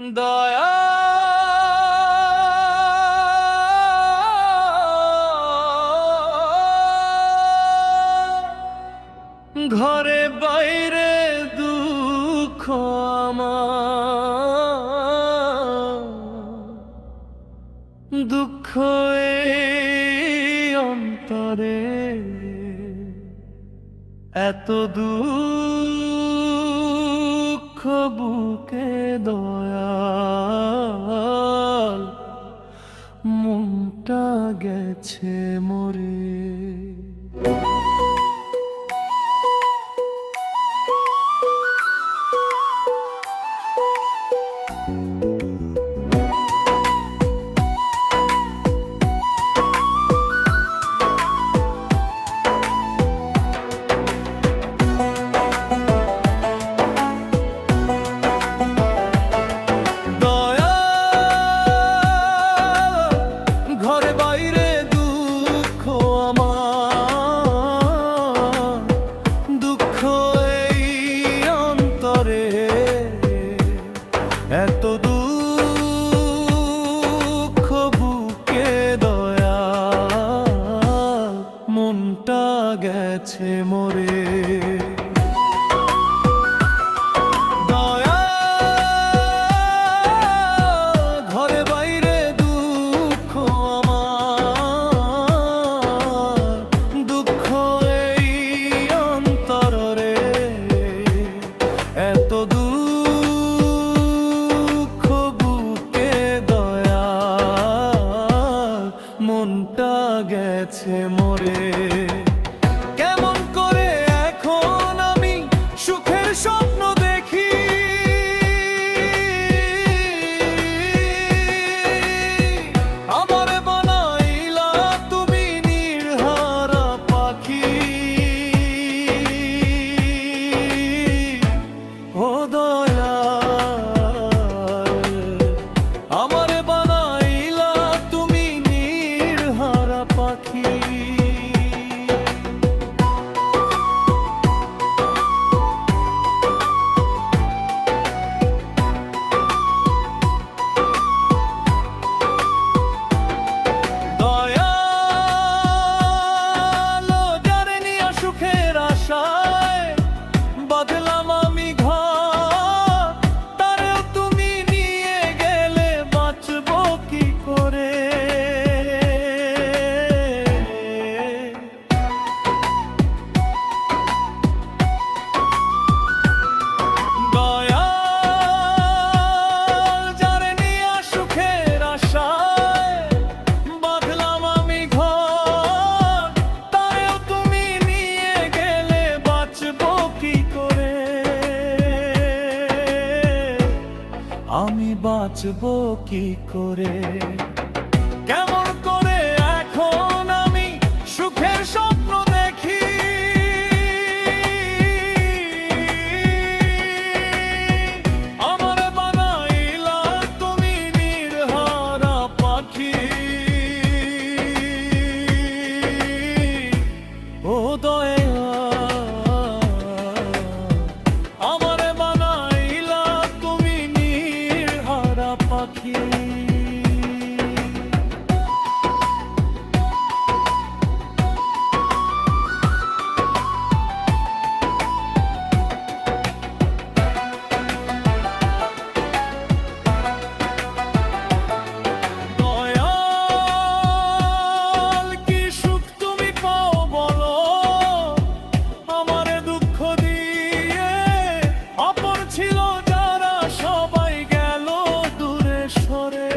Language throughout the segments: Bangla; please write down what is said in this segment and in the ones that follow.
দয়া ঘরে বাইরে দুঃখ আমার, দুঃখ এই অন্তরে, এত দুঃখ বুকে দয়াল মনটা গেছে মরে। এত দুঃখ বুকে দয়াল মনটা গেছে মরে। ঘরে বাইরে দুঃখ আমার, দুঃখ এই অন্তরে, এত মনটা গেছে মরে। কেমন করে এখন আমি সুখের স্বপ্ন দেখি, আমার বানাইলা তুমি নির্হারা পাখি। ও দয়াল আমার বানাইলা তুমি নির্হারা পাখি। দয়াল যারে নিয়া সুখের আশায় বাঁধলাম আমি ঘর, তারেও তুমি নিয়ে গেলে বাঁচবো কি করে। দয়াল যারে নিয়া সুখের আশায় বাঁধলাম আমি ঘর, তারেও তুমি নিয়ে গেলে বাঁচবো কি করে। আমি বাঁচবো কি করে। কেমন করে এখন আমি সুখের স্বপ্ন দেখি, আমার বানাইলা তুমি নির্হারা পাখি। ও দয়াল আমার বানাইলা তুমি নির্হারা পাখি। দয়াল কি সুখ তুমি পাও বলো, আমারে দুঃখ দিয়ে। আপন ছিল যারা সবাই গেল দূরে সরে।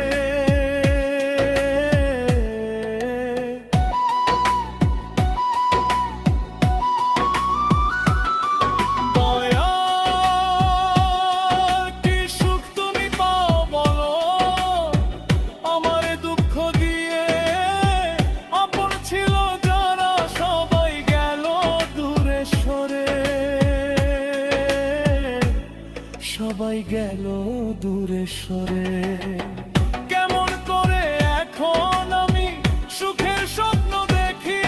দয়াল কি সুখ তুমি পাও বলো, আমারে দুঃখ দিয়ে। আপন ছিল যারা সবাই গেল দূরে সরে, সবাই গেল দূরে সরে। কেমন করে এখন আমি সুখের স্বপ্ন দেখি,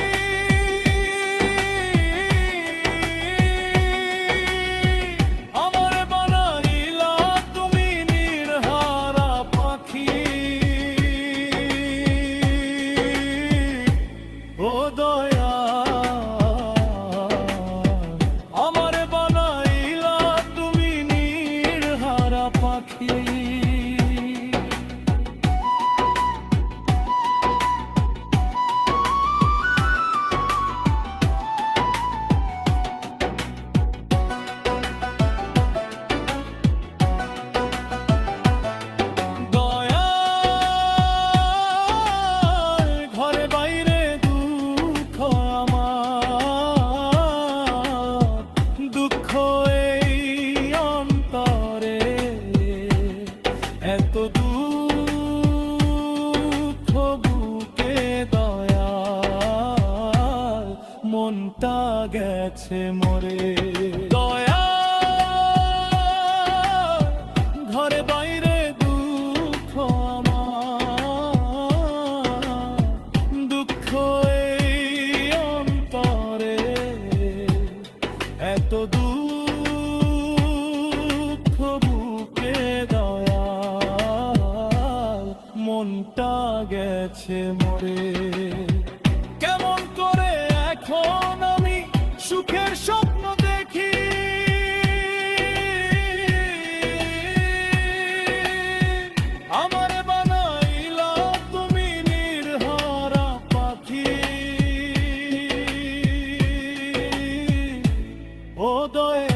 আমার বানাইলা তুমি নির্হারা পাখি। দয়ার ঘরে বাইরে দুঃখ আমার, দুঃখ এই অন্তরে, এত দুঃখ বুকে দয়াল মনটা গেছে মরে। দয়াল ঘরে বাইরে দুঃখ আমার, দুঃখ এই অন্তরে, এত দুঃখ বুকে দয়াল মনটা গেছে মরে। কেমন করে এখন আমি সুখের স্বপ্ন দেখি, আমারে বানাইলা তুমি নির্হারা পাখি। ও দয়া